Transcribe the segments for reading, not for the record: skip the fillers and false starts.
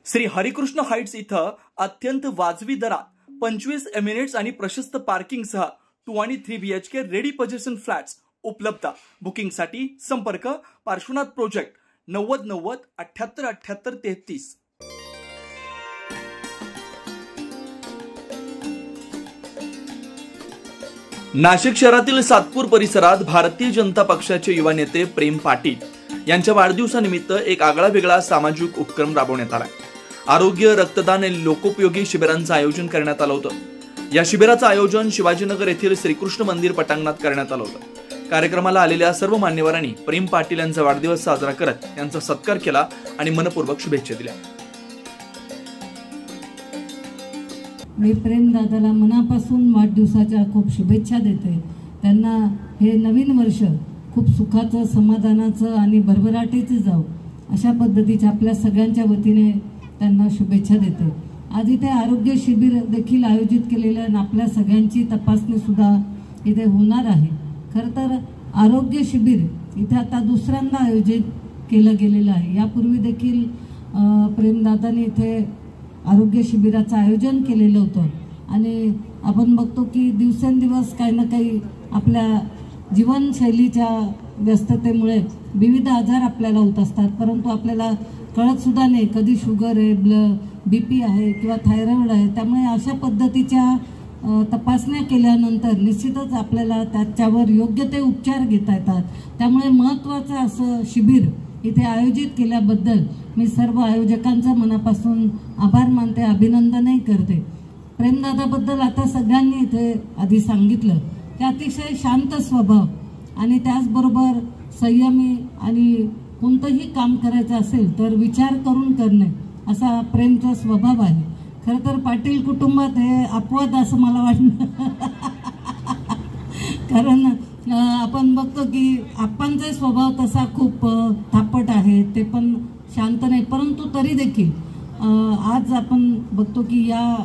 Shri Harikrishna Heights इथं अत्यंत वाजवी दरात 25 एमिनेट्स आणि प्रशस्त पार्किंगसह 2 आणि 3 BHK रेडी पोझिशन फ्लॅट्स उपलब्ध। बुकिंगसाठी संपर्क पार्श्वनाथ प्रोजेक्ट 90 90 78 78 33। नाशिक शहरातील सातपूर परिसरात भारतीय जनता पक्षाचे युवा नेते प्रेम पाटील यांच्या वाढदिवसानिमित्त एक आगळा वेगळा सामाजिक उपक्रम राबवण्यात आला। आरोग्य, रक्तदान आणि लोकोपयोगी शिबिरांचं आयोजन करण्यात आलं होतं। या शिबिराचं आयोजन शिवाजीनगर येथील श्रीकृष्ण मंदिर पटांगणात करण्यात आलं होतं। कार्यक्रमाला आलेल्या सर्व मान्यवरांनी प्रेम पाटील यांचा वाढदिवस साजरा करत त्यांचा सत्कार केला आणि मनपूर्वक शुभेच्छा दिल्या। मी प्रेम दादाला मनापासून वाढदिवसाच्या खूप शुभेच्छा देते। त्यांना हे नवीन वर्ष खूप सुखाचं, समाधानाचं आणि भरभराटीचं जावं अशा पद्धतीच्या आपल्या सगळ्यांच्या वतीने त्यांना शुभेच्छा देते। आज इथे आरोग्य शिबिर देखील आयोजित केलेलं आहे आणि आपल्या सगळ्यांची तपासणी सुद्धा इथे होणार आहे। खरं तर आरोग्य शिबिर इथे आता दुसऱ्यांदा आयोजित केलं गेलेलं आहे। यापूर्वी देखील प्रेमदादांनी इथे आरोग्य शिबिराचं आयोजन केलेलं होतं आणि आपण बघतो की दिवसेंदिवस काही ना काही आपल्या जीवनशैलीच्या व्यस्ततेमुळे विविध आजार आपल्याला होत असतात, परंतु आपल्याला कळत सुद्धा नाही कधी शुगर आहे, BP आहे किंवा थायरॉइड आहे। त्यामुळे अशा पद्धतीच्या तपासण्या केल्यानंतर निश्चितच आपल्याला त्याच्यावर योग्य ते उपचार घेता येतात। त्यामुळे महत्त्वाचं असं शिबिर इथे आयोजित केल्याबद्दल मी सर्व आयोजकांचा मनापासून आभार मानते, अभिनंदनही करते। प्रेमदादाबद्दल आता सगळ्यांनी इथे आधी सांगितलं की अतिशय शांत स्वभाव आणि त्याचबरोबर संयमी आणि कोणतंही काम करायचं असेल तर विचार करून करणे असा प्रेमचा स्वभाव आहे। खरं तर पाटील कुटुंबात हे अपवाद असं मला वाटतं कारण आपण बघतो की आप्पांचा स्वभाव तसा खूप थापट आहे, ते पण शांत नाही, परंतु तरी देखील आज आपण बघतो की या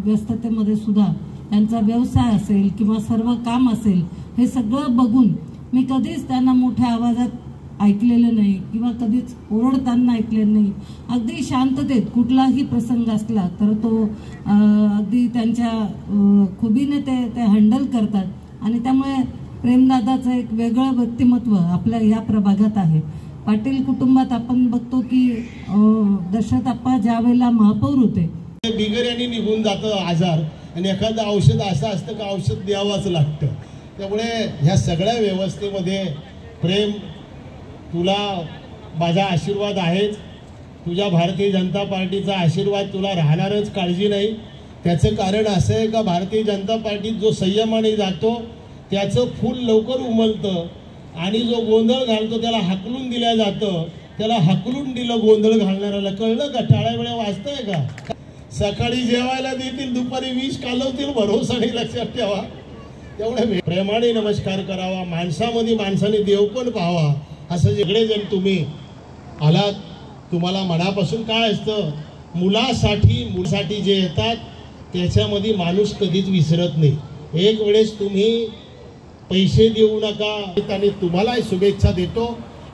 व्यस्ततेमध्ये सुद्धा त्यांचा व्यवसाय असेल किंवा सर्व काम असेल हे सगळं बघून मी कधीच त्यांना मोठ्या आवाजात ऐकलेलं नाही किंवा कधीच ओरडताना ऐकलेलं नाही। अगदी शांततेत कुठलाही प्रसंग असला तर तो अगदी त्यांच्या खुबीने ते हँडल करतात आणि त्यामुळे प्रेमदादाचं एक वेगळं व्यक्तिमत्व आपल्या या प्रभागात आहे। पाटील कुटुंबात आपण बघतो की दशरथ आप्पा ज्या वेळेला महापौर होते बिगऱ्याने निघून जातं आजार आणि एखादं औषध असं असतं का औषध द्यावंच लागतं। त्यामुळे ह्या सगळ्या व्यवस्थेमध्ये प्रेम, तुला माझा आशीर्वाद आहेच, तुझ्या भारतीय जनता पार्टीचा आशीर्वाद तुला राहणारच, काळजी नाही। त्याचं कारण असं आहे का भारतीय जनता पार्टीत जो संयमाने जातो त्याचं फूल लवकर उमलतं आणि जो गोंधळ घालतो त्याला हाकलून दिलं जातं। त्याला हाकलून दिलं गोंधळ घालणाऱ्याला, कळलं का? टाळ्या वेळा वाजतंय का? सकाळी जेवायला देतील, दुपारी 20 कालवतील, भरोसा नाही, लक्षात ठेवा। त्यामुळे प्रेमाने नमस्कार करावा, माणसामध्ये माणसाने देव पण पाहावा। असं सगळेजण तुम्ही आलात, तुम्हाला मनापासून काय असतं, मुलासाठी जे येतात त्याच्यामध्ये माणूस कधीच विसरत नाही। एक वेळेस तुम्ही पैसे देऊ नका आणि तुम्हालाही शुभेच्छा देतो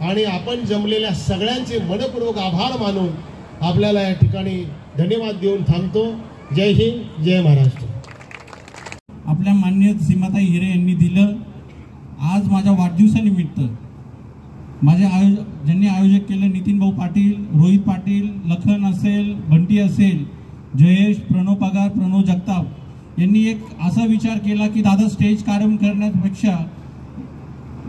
आणि आपण जमलेल्या सगळ्यांचे मनपूर्वक आभार मानून आपल्याला या ठिकाणी धन्यवाद देऊन थांबतो। जय हिंद, जय महाराष्ट्र। आपल्या माननीय सीमाताई हिरे यांनी दिलं। आज माझ्या वाढदिवसानिमित्त ज्यांनी आयोजक केलं, नितीन भाऊ पाटील, रोहित पाटील, लखन असेल, बंटी असेल, जयेश, प्रणव पगार, प्रणव जगताप यांनी एक असा विचार केला की दादा स्टेज कार्यक्रम करण्यापेक्षा,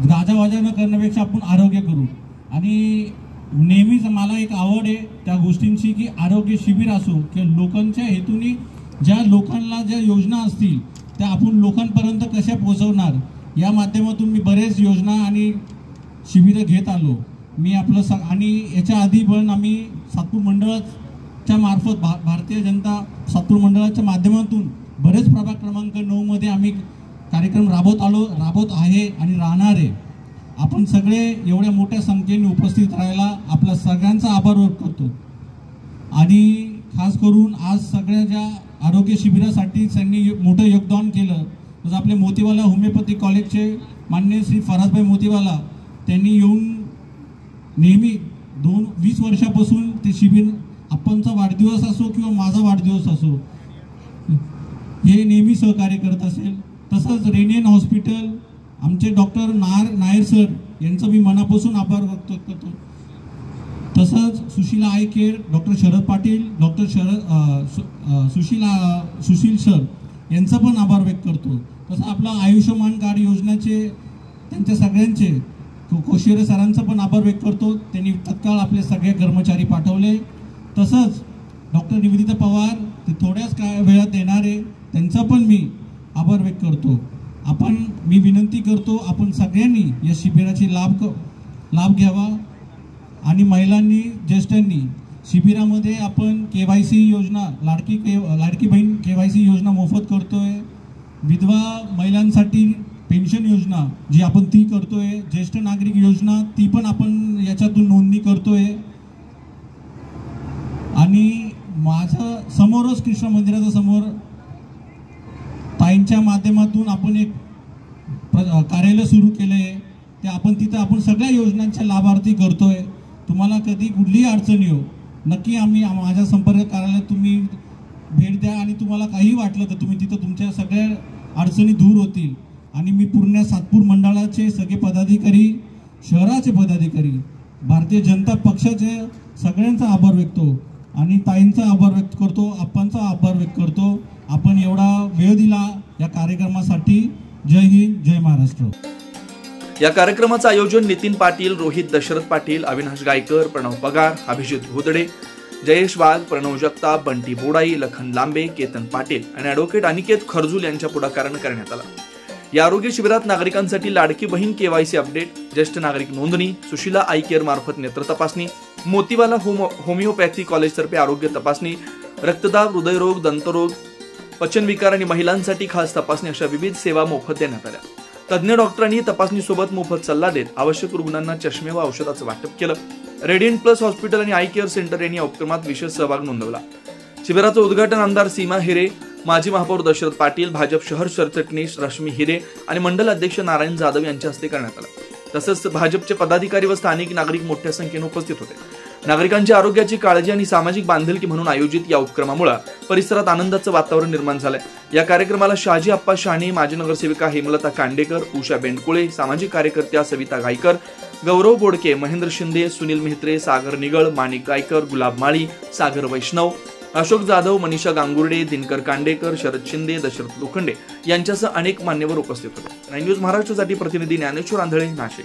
गाजावाजा न करण्यापेक्षा आपण आरोग्य करू। आणि नेहमीच मला एक आवड आहे त्या गोष्टींची की आरोग्य शिबिर असो किंवा लोकांच्या हेतूने ज्या लोकांना ज्या योजना असतील त्या आपण लोकांपर्यंत कशा पोहोचवणार या माध्यमातून मी बरेच योजना आणि शिबिरं घेत आलो। मी आपलं आणि याच्या आधी पण आम्ही सातपूर मंडळाच्या मार्फत भारतीय जनता सातपूर मंडळाच्या माध्यमातून बरेच प्रभाग क्रमांक 9 मध्ये आम्ही कार्यक्रम राबवत आहे आणि राहणार आहे। आपण सगळे एवढ्या मोठ्या संख्येने उपस्थित राहायला आपला सगळ्यांचा आभार व्यक्त करतो आणि खास करून आज सगळ्या ज्या आरोग्य शिबिरासाठी त्यांनी मोठं योगदान केलं, जसं आपले मोतीवाला होमिओपॅथिक कॉलेजचे माननीय श्री फराजभाई मोतीवाला त्यांनी येऊन नेहमी 20 वर्षापासून ते शिबिर आपणचा वाढदिवस असो किंवा माझा वाढदिवस असो, हे नेहमी सहकार्य करत असेल. तसंच रेनियन हॉस्पिटल, आमचे डॉक्टर नायर सर यांचं मी मनापासून आभार व्यक्त करतो. तसंच Sushila I care, doctor Sharad Patil, Sushil sir यांचं पण आभार व्यक्त करतो. तसं आपलं आयुष्यमान कार्ड योजनेचे त्यांच्या सगळ्यांचे कोशिरे सरांचं पण आभार व्यक्त करतो. त्यांनी तत्काळ आपले सगळे कर्मचारी पाठवले. तसंच डॉक्टर निवेदिता पवार ते थोड्याच वेळात येणारे, त्यांचा पण मी आभार व्यक्त करतो. मी विनंती करतो, आपण सगळ्यांनी या शिबिराची लाभ घ्यावा. आणि महिलांनी, ज्येष्ठांनी शिबिरामध्ये आपण KYC योजना, लाडकी बहीण KYC योजना मोफत करतोय. विधवा महिलांसाठी पेन्शन योजना जी आपण ती करतोय. ज्येष्ठ नागरिक योजना ती पण आपण याच्यातून नोंदणी करतोय. आणि माझं समोरच कृष्ण मंदिराच्या समोर ताईंच्या माध्यमातून आपण एक कार्यालय सुरू केलंय. ते आपण तिथं आपण सगळ्या योजनांचे लाभार्थी करतोय. तुम्हाला कधी कुठलीही अडचण येऊ, नक्की माझ्या संपर्क कार्यालयात तुम्ही भेट द्या. आणि तुम्हाला काही वाटलं तर तुम्ही तिथं तुमच्या सगळ्या अडचणी दूर होतील. आणि मी पूर्ण सातपूर मंडळाचे सगळे पदाधिकारी, शहराचे पदाधिकारी, भारतीय जनता पक्षाचे सगळ्यांचा आभार व्यक्त करतो. आणि ताईंचा आभार व्यक्त करतो, आप्पांचा आभार व्यक्त करतो. आपण एवढा वेळ दिला या कार्यक्रमासाठी. जय हिंद, जय महाराष्ट्र. या कार्यक्रमाचं आयोजन नितीन पाटील, रोहित दशरथ पाटील, अविनाश गायकर, प्रणव पगार, अभिजित भोदडे, जयेश वाघ, प्रणव जगताप, बंटी बोडाई, लखन लांबे, केतन पाटील आणि ॲडव्होकेट अनिकेत खरजूल यांच्या पुढाकारानं करण्यात आला. या आरोग्य शिबिरात नागरिकांसाठी लाडकी बहीण KYC अपडेट, ज्येष्ठ नागरिक नोंदणी, सुशीला आय केअर मार्फत नेत्र तपासणी, मोतीवाला होमिओपॅथी कॉलेजतर्फे आरोग्य तपासणी, रक्तदाब, हृदयरोग, दंतरोग, पचनविकार आणि महिलांसाठी खास तपासणी अशा विविध सेवा मोफत देण्यात आल्या. तज्ज्ञ डॉक्टरांनी तपासणीसोबत मोफत सल्ला देत आवश्यक रुग्णांना चष्मे व औषधाचं वाटप केलं. रेडियंट प्लस हॉस्पिटल आणि आय केअर सेंटर यांनी या उपक्रमात विशेष सहभाग नोंदवला. शिबिराचं उद्घाटन आमदार सीमा हिरे, माजी महापौर दशरथ पाटील, भाजप शहर सरचिटणीस रश्मी हिरे आणि मंडल अध्यक्ष नारायण जाधव यांच्या हस्ते करण्यात आलं. तसंच भाजपचे पदाधिकारी व स्थानिक नागरिक मोठ्या संख्येने उपस्थित होते. नागरिकांच्या आरोग्याची काळजी आणि सामाजिक बांधिलकी म्हणून आयोजित या उपक्रमामुळे परिसरात आनंदाचं वातावरण निर्माण झालंय. या कार्यक्रमाला शहाजी आप्पा शाणे, माजी नगरसेविका हेमलता कांडेकर, उषा बेंडकुळे, सामाजिक कार्यकर्त्या सविता गायकर, गौरव बोडके, महेंद्र शिंदे, सुनील मेहत्रे, सागर निगळ, माणिक गायकर, गुलाब माळी, सागर वैष्णव, अशोक जाधव, मनीषा गांगुर्डे, दिनकर कांडेकर, शरद शिंदे, दशरथ लोखंडे यांच्यासह अनेक मान्यवर उपस्थित होते. 9 न्यूज महाराष्ट्रासाठी प्रतिनिधी ज्ञानेश्वर आंधळे, नाशिक.